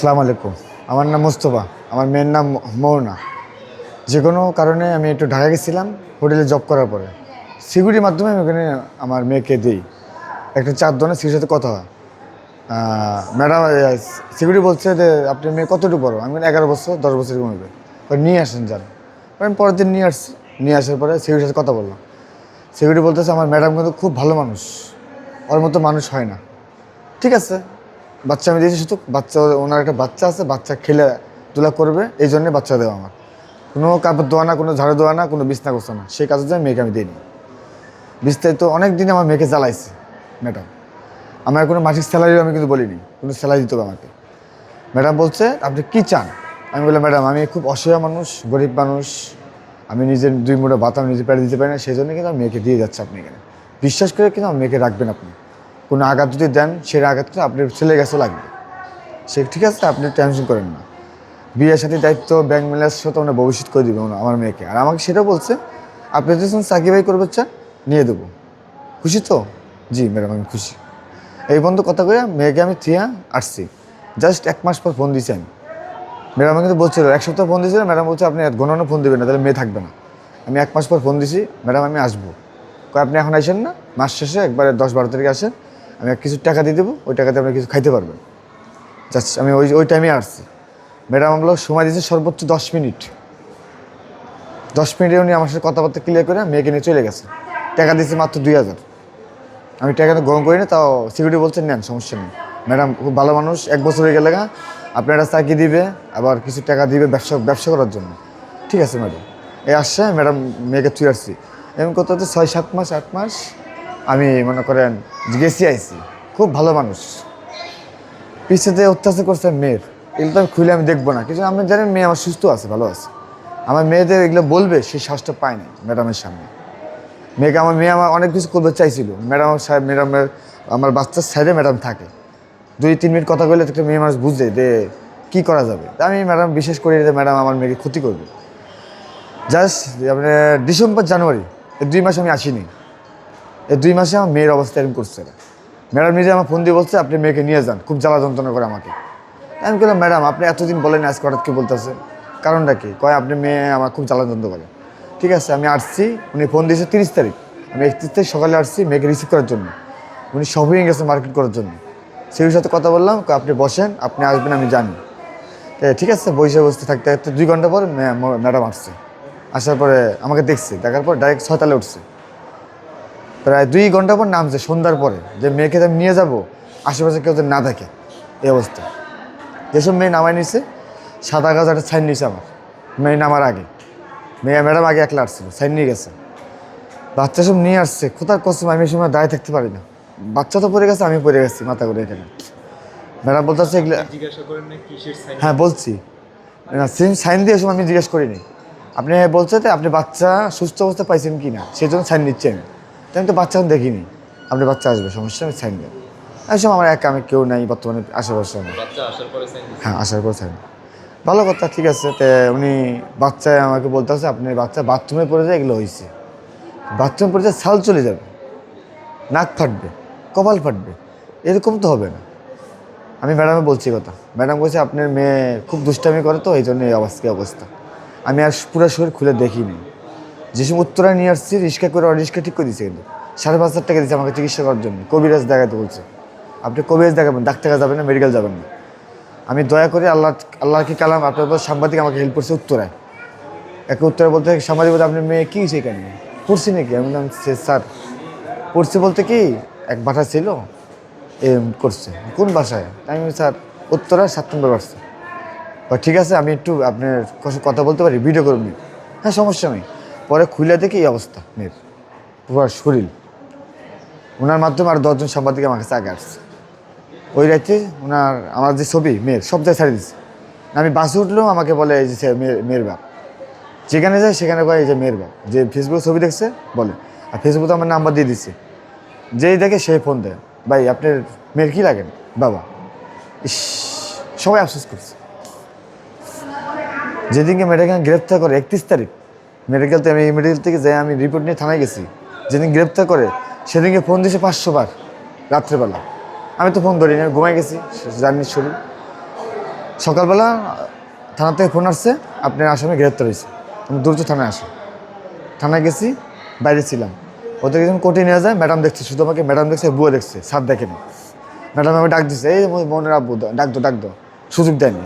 আসসালামু আলাইকুম। আমার নাম মোস্তফা, আমার মেয়ের নাম মোহনা। যে কোনো কারণে আমি একটু ঢাকা গেছিলাম হোটেলে জব করার পরে। সিকিউরিটির মাধ্যমে আমি ওখানে আমার মেয়েকে দিই। একটা চার ধরনের সিকিউরিটির সাথে কথা হয়। ম্যাডাম, সিকিউরিটি বলছে যে আপনার মেয়ে কতটুকু বড়? আমি বলি 11 বছর 10 বছর কমবে। নিয়ে আসেন যান। আমি পরের দিন নিয়ে আসছি। নিয়ে আসার পরে সিকিউরিটির সাথে কথা বললাম। সিকিউরিটি বলতেছে আমার ম্যাডাম কিন্তু খুব ভালো মানুষ, ওর মতো মানুষ হয় না। ঠিক আছে, বাচ্চা আমি দিয়েছি, শুধু বাচ্চা, ওনার একটা বাচ্চা আছে, বাচ্চা খেলে ধুলা করবে, এই জন্যে বাচ্চা দেওয়া আমার। কোনো কাপড় ধোয়া না, কোনো ঝাড়ু দেওয়া না, কোনো বিছনা করছে না, সেই কাজের জন্য মেয়েকে আমি দিইনি। বিস্তারিত অনেক দিন আমার মেয়েকে জ্বালাইছে ম্যাডাম। আমার কোনো মাসিক স্যালারিও আমি কিন্তু বলিনি, কোনো স্যালারি দিতে হবে আমাকে। ম্যাডাম বলছে আপনি কী চান? আমি বললাম ম্যাডাম আমি খুব অসহায় মানুষ, গরিব মানুষ, আমি নিজের 2 মুঠো ভাত আমি নিজে পেরে দিতে পারি না, সেই জন্য কিন্তু আমি মেয়েকে দিয়ে যাচ্ছি আপনি এখানে। বিশ্বাস করে কিন্তু আমার মেয়েকে রাখবেন আপনি। কোনো আঘাত যদি দেন, সেই আঘাতটা আপনার ছেলে কাছে লাগবে। সে ঠিক আছে, আপনি টেনশন করেন না, বিয়ের সাথে দায়িত্ব ব্যাংক ম্যানেজার সাথে আমরা ভবিষ্যৎ করে দেবো আমার মেয়েকে। আর আমাকে সেটা বলছে আপনি যদি সাকিবাই করবে চান নিয়ে দেবো। খুশি তো? জি ম্যাডাম আমি খুশি। এই বন্ধু কথা কয়ে মেয়েকে আমি থিয়া আসছি। জাস্ট 1 মাস পর ফোন দিয়েছি আমি। ম্যাডাম কিন্তু বলছিল 1 সপ্তাহ ফোন দিয়েছিল, ম্যাডাম বলছে আপনি ঘন ফোন দেবেন না, তাহলে মেয়ে থাকবে না। আমি 1 মাস পর ফোন দিছি, ম্যাডাম আমি আসবো। আপনি এখন আসেন না, মাস শেষে একবারে 10-12 তারিখে আসেন, আমি কিছু টাকা দিয়ে দেবো, ওই টাকাতে আপনি কিছু খাইতে পারবেন। জাস্ট আমি ওই টাইমে আসছি। ম্যাডাম আমগুলো সময় দিয়েছে সর্বোচ্চ 10 মিনিট। 10 মিনিটে উনি আমার সাথে কথাবার্তা ক্লিয়ার করে মেয়েকে নিয়ে চলে গেছে। টাকা দিয়েছে মাত্র 2000। আমি টাকাটা গরম করি না, তাও সিকিউরিটি বলছে নেন, সমস্যা নেই। ম্যাডাম খুব ভালো মানুষ, 1 বছর হয়ে গেলে আপনারা চাকরি দিবে, আবার কিছু টাকা দিবে ব্যবসা করার জন্য। ঠিক আছে ম্যাডাম। এই আসছে ম্যাডাম, মেয়েকে তুই আসছি এমন করতে হচ্ছে 6-7 মাস 8 মাস আমি মনে করেন গেছি আইছি। খুব ভালো মানুষ, পিছেতে অত্যাচার করছে মেয়ের, এগুলো তো আমি খুলে আমি দেখবো না কিছু। আমি জানি মেয়ে আমার সুস্থ আছে, ভালো আছে। আমার মেয়েদের এগুলো বলবে সেই সাহসটা পায় না ম্যাডামের সামনে। আমার মেয়ে আমার অনেক কিছু করতে চাইছিল, ম্যাডামের আমার বাচ্চার সাইডে ম্যাডাম থাকে। 2-3 মিনিট কথা বললে একটা মেয়ে মানুষ বুঝে যে কী করা যাবে। আমি ম্যাডাম বিশেষ করি যে ম্যাডাম আমার মেয়েকে ক্ষতি করবে। জাস্ট আপনার ডিসেম্বর জানুয়ারি এই 2 মাস আমি আসিনি। এই 2 মাসে আমার মেয়ের অবস্থা এরকম করছে। ম্যাডাম নিজে আমার ফোন দিয়ে বলছে আপনি মেয়েকে নিয়ে যান, খুব জ্বালা যন্ত্রণা করে আমাকে। আমি বললাম ম্যাডাম আপনি এতদিন বলেন আজকে হঠাৎ কি বলতেছে, কারণটা কি? কয় আপনি মেয়ে আমার খুব জ্বালা যন্ত্র করে। ঠিক আছে আমি আসছি, উনি ফোন দিয়েছে 30 তারিখ, আমি 31 তারিখ সকালে আসছি মেয়েকে রিসিভ করার জন্য। উনি শপিংয়ে গেছে মার্কেট করার জন্য। সেই সাথে কথা বললাম, আপনি বসেন, আপনি আসবেন আমি জানি। ঠিক আছে, বসতে থাকতে থাকতে 2 ঘন্টা পর ম্যাডাম আসছে। আসার পরে আমাকে দেখছে, দেখার পর ডাইরেক্ট 6 তালে উঠছে। প্রায় 2 ঘন্টা পর নামছে সন্ধ্যার পরে, যে মেয়েকে আমি নিয়ে যাব, আশেপাশে কেউ না দেখে এই অবস্থা। যেসব মেয়ে নামায় নিছে, সাদা গাছ একটা সাইন নিয়েছে আমার মেয়ে নামার আগে। ম্যাডাম আগে একলা আসছিল, সাইন নিয়ে গেছে। বাচ্চা সব নিয়ে আসছে, কোথার কসম আমি এই সময় দাঁড়িয়ে থাকতে পারি না। বাচ্চা তো পড়ে গেছে, আমি পড়ে গেছি মাথা করে এখানে। ম্যাডাম বলতেছে এগুলো, হ্যাঁ বলছি না, সেম সাইন দিয়ে সময় আমি জিজ্ঞেস করিনি। আপনি বলছে যে আপনি বাচ্চা সুস্থ অবস্থা পাইছেন কি না, সেই জন্য সাইন নিচ্ছি আমি। আমি তো বাচ্চা দেখিনি, আপনি বাচ্চা আসবে সমস্যা, আমি সাইন দেন। এই সময় আমার আমি কেউ নাই বর্তমানে আশেপাশে। হ্যাঁ আসার পর সাইন, ভালো কথা, ঠিক আছে। তো উনি বাচ্চায় আমাকে বলতে আছে আপনি বাচ্চা বাথরুমে পড়ে যায়, এগুলো হয়েছে। বাথরুমে পড়ে যায় ছাল চলে যাবে, নাক ফাটবে, কপাল ফাটবে, এরকম তো হবে না। আমি ম্যাডামে বলছি কথা, ম্যাডাম বলছে আপনার মেয়ে খুব দুষ্টামি করে তো এই জন্য এই অবস্থা। আমি আর পুরো শরীর খুলে দেখিনি। যে সময় উত্তরায় নিয়ে আসছি রিক্সা করে, রিক্সা ঠিক করে দিয়েছে, কিন্তু 5,500 টাকা দিয়েছে আমাকে চিকিৎসা করার জন্য। কবিরাজ দেখাতে বলছে, আপনি কবিরাজ দেখাবেন, ডাক্তার যাবেন না, মেডিকেল যাবেন না। আমি দয়া করে আল্লাহ কি কালাম, আপনার সাংবাদিক আমাকে হেল্প করছে উত্তরায়। উত্তরে বলতে সাংবাদিক বলতে আপনার মেয়ে কী সেখানে পড়ছি নাকি? আমি বললাম স্যার পড়ছে বলতে কি এক বাসা ছিল করছে। কোন বাসায়? আমি স্যার উত্তরা 7 নম্বর বাসছে। ঠিক আছে আমি একটু আপনার কথা বলতে পারি, ভিডিও করুন। হ্যাঁ সমস্যা নেই। পরে খুলে দেখি এই অবস্থা মেয়ের, পুরো শরীর। ওনার মাধ্যমে আর 10 জন সাংবাদিক আমার কাছে আগে আসছে। ওই রাতে আমার যে ছবি মেয়ের সব জায়গায় ছাড়িয়ে দিচ্ছে। আমি বাসে উঠলেও আমাকে বলে এই যে মেয়ের বাপ, যেখানে যায় সেখানে কয় এই যে মেয়ের বাপ। যে ফেসবুকে ছবি দেখছে বলে, আর ফেসবুকে আমার নাম্বার দিয়ে দিচ্ছে, যেই দেখে সেই ফোন দেয়, ভাই আপনার মেয়ের কী লাগেন বাবা। ইস, সবাই আফসোস করছে। যেদিনকে মেডিকেল গ্রেপ্তার করে 31 তারিখ, মেডিকেল থেকে যাই আমি রিপোর্ট নিয়ে থানায় গেছি। যেদিন গ্রেপ্তার করে সেদিনকে ফোন দিয়েছে 500 বার রাত্রেবেলা। আমি তো ফোন ধরিনি, আমি ঘুমাই গেছি, জার্নির শরীর। সকালবেলা থানা থেকে ফোন আসছে, আপনার আসামি গ্রেপ্তার হয়েছে। আমি দ্রুত থানায় আসি। থানায় গেছি, বাইরে ছিলাম। ওদের যখন কোর্টে নিয়ে যায়, ম্যাডাম দেখছে, শুধু আমাকে ম্যাডাম দেখছে, বুয়া দেখছে, স্যার দেখেনি। ম্যাডাম আমি ডাক দিচ্ছে, এই মনের আব্বু, ডাক দো, সুযোগ দেয়নি।